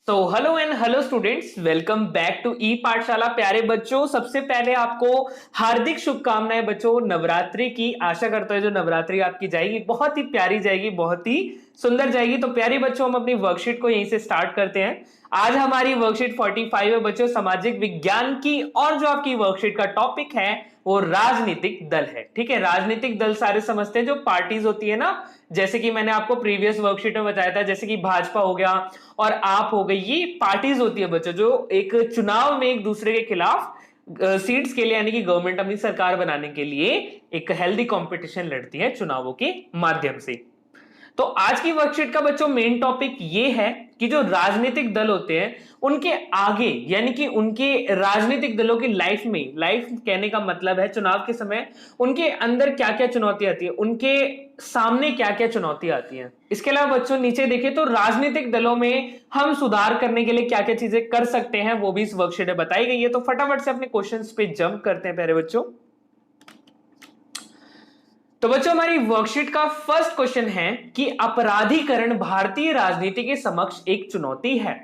तो hello and hello students, welcome back to e Pathshala. प्यारे बच्चों, सबसे पहले आपको हार्दिक शुभकामनाएं बच्चों नवरात्रि की। आशा करता हूं जो नवरात्रि आपकी जाएगी बहुत ही प्यारी जाएगी, बहुत ही सुंदर जाएगी। तो प्यारे बच्चों, हम अपनी वर्कशीट को यहीं से स्टार्ट करते हैं। आज हमारी वर्कशीट 45 है बच्चों, सामाजिक विज्ञान की। और जो आपकी वर्कशीट का टॉपिक है वो राजनीतिक दल है। ठीक है, राजनीतिक दल सारे समझते हैं, जो पार्टीज होती है ना, जैसे कि मैंने आपको प्रीवियस वर्कशीट में बताया था, जैसे कि भाजपा हो गया और आप हो गई, ये पार्टीज होती है बच्चों जो एक चुनाव में एक दूसरे के खिलाफ सीट्स के लिए, यानी कि गवर्नमेंट अपनी सरकार बनाने के लिए एक हेल्दी कंपटीशन लड़ती है चुनावों के माध्यम से। तो आज की वर्कशीट का बच्चों मेन टॉपिक ये है कि जो राजनीतिक दल होते हैं उनके आगे, यानी कि उनके राजनीतिक दलों की लाइफ में, लाइफ कहने का मतलब है चुनाव के समय उनके अंदर क्या क्या चुनौती आती है, उनके सामने क्या क्या चुनौती आती हैं। इसके अलावा बच्चों नीचे देखें तो राजनीतिक दलों में हम सुधार करने के लिए क्या क्या चीजें कर सकते हैं, वो भी इस वर्कशीट में बताई गई है। तो फटाफट से अपने क्वेश्चंस पे जंप करते हैं प्यारे बच्चों। तो बच्चों, हमारी वर्कशीट का फर्स्ट क्वेश्चन है कि अपराधीकरण भारतीय राजनीति के समक्ष एक चुनौती है।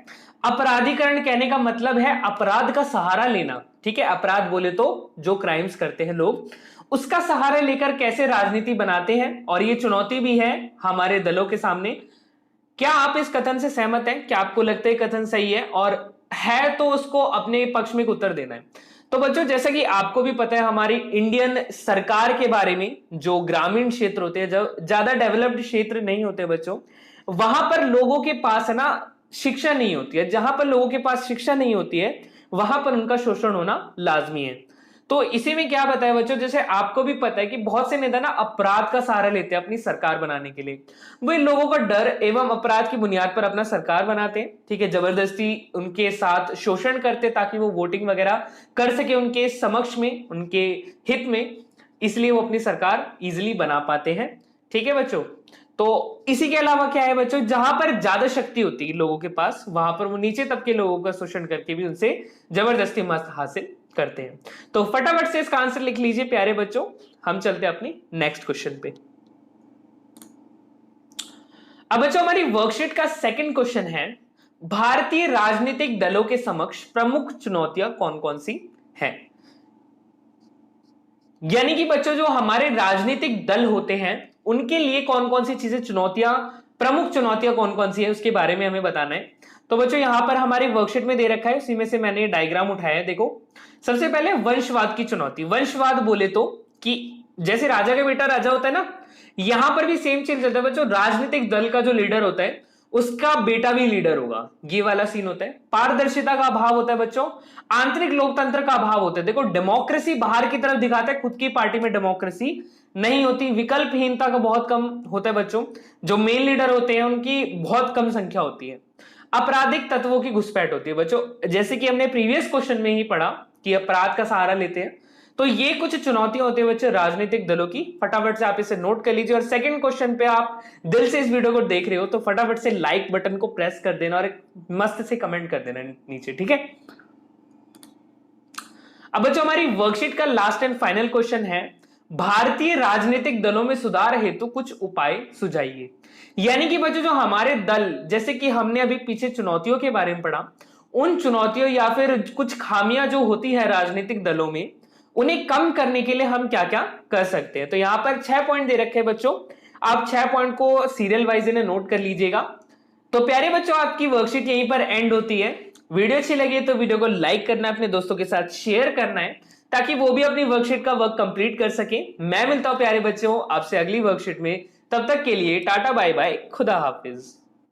अपराधीकरण कहने का मतलब है अपराध का सहारा लेना। ठीक है, अपराध बोले तो जो क्राइम्स करते हैं लोग, उसका सहारा लेकर कैसे राजनीति बनाते हैं, और ये चुनौती भी है हमारे दलों के सामने। क्या आप इस कथन से सहमत हैं? क्या आपको लगता है कथन सही है? और है तो उसको अपने पक्ष में एक उत्तर देना है। तो बच्चों, जैसा कि आपको भी पता है हमारी इंडियन सरकार के बारे में, जो ग्रामीण क्षेत्र होते हैं, जो ज्यादा डेवलप्ड क्षेत्र नहीं होते बच्चों, वहां पर लोगों के पास है ना शिक्षा नहीं होती है। जहां पर लोगों के पास शिक्षा नहीं होती है वहां पर उनका शोषण होना लाजमी है। तो इसी में क्या बताया बच्चों, जैसे आपको भी पता है कि बहुत से नेता ना अपराध का सहारा लेते हैं अपनी सरकार बनाने के लिए। वो इन लोगों का डर एवं अपराध की बुनियाद पर अपना सरकार बनाते हैं। ठीक है, जबरदस्ती उनके साथ शोषण करते ताकि वो वोटिंग वगैरह कर सके उनके समक्ष में, उनके हित में, इसलिए वो अपनी सरकार इजिली बना पाते हैं। ठीक है बच्चों, तो इसी के अलावा क्या है बच्चों, जहां पर ज्यादा शक्ति होती है लोगों के पास, वहां पर वो नीचे तबके लोगों का शोषण करके भी उनसे जबरदस्ती मस्त हासिल करते हैं। तो फटाफट से इसका आंसर लिख लीजिए प्यारे बच्चों। हम चलते हैं अपनी नेक्स्ट क्वेश्चन पे। अब बच्चों, हमारी वर्कशीट का सेकंड क्वेश्चन है, भारतीय राजनीतिक दलों के समक्ष प्रमुख चुनौतियां कौन कौन सी हैं। यानी कि बच्चों, जो हमारे राजनीतिक दल होते हैं उनके लिए कौन कौन सी चीजें, चुनौतियां, प्रमुख चुनौतियां कौन कौन सी है, उसके बारे में हमें बताना है। तो बच्चों, यहां पर हमारी वर्कशीट में दे रखा है, उसी में से मैंने डायग्राम उठाया है। देखो, सबसे पहले वंशवाद की चुनौती। वंशवाद बोले तो कि जैसे राजा का बेटा राजा होता है ना, यहां पर भी सेम चीज होता है बच्चों। राजनीतिक दल का जो लीडर होता है उसका बेटा भी लीडर होगा, ये वाला सीन होता है। पारदर्शिता का अभाव होता है बच्चों, आंतरिक लोकतंत्र का अभाव होता है। देखो, डेमोक्रेसी बाहर की तरफ दिखाता है, खुद की पार्टी में डेमोक्रेसी नहीं होती। विकल्पहीनता का बहुत कम होता है बच्चों, जो मेन लीडर होते हैं उनकी बहुत कम संख्या होती है। आपराधिक तत्वों की घुसपैठ होती है बच्चों, जैसे कि हमने प्रीवियस क्वेश्चन में ही पढ़ा कि अपराध का सहारा लेते हैं। तो ये कुछ चुनौतियां होती है बच्चों राजनीतिक दलों की। फटाफट से आप इसे नोट कर लीजिए। और सेकंड क्वेश्चन पे आप दिल से इस वीडियो को देख रहे हो तो फटाफट से लाइक बटन को प्रेस कर देना और एक मस्त से कमेंट कर देना नीचे। ठीक है, अब बच्चों, हमारी वर्कशीट का लास्ट एंड फाइनल क्वेश्चन है, भारतीय राजनीतिक दलों में सुधार हेतु कुछ उपाय सुझाइए। यानी कि बच्चों, जो हमारे दल, जैसे कि हमने अभी पीछे चुनौतियों के बारे में पढ़ा, उन चुनौतियों या फिर कुछ खामियां जो होती है राजनीतिक दलों में, उन्हें कम करने के लिए हम क्या क्या कर सकते हैं। तो यहां पर 6 पॉइंट दे रखे हैं बच्चों, आप 6 पॉइंट को सीरियल वाइज इन्हें नोट कर लीजिएगा। तो प्यारे बच्चों, आपकी वर्कशीट यहीं पर एंड होती है। वीडियो अच्छी लगी तो वीडियो को लाइक करना है, अपने दोस्तों के साथ शेयर करना है, ताकि वो भी अपनी वर्कशीट का वर्क कंप्लीट कर सके। मैं मिलता हूं प्यारे बच्चों आपसे अगली वर्कशीट में, तब तक के लिए टाटा बाय बाय, खुदा हाफिज।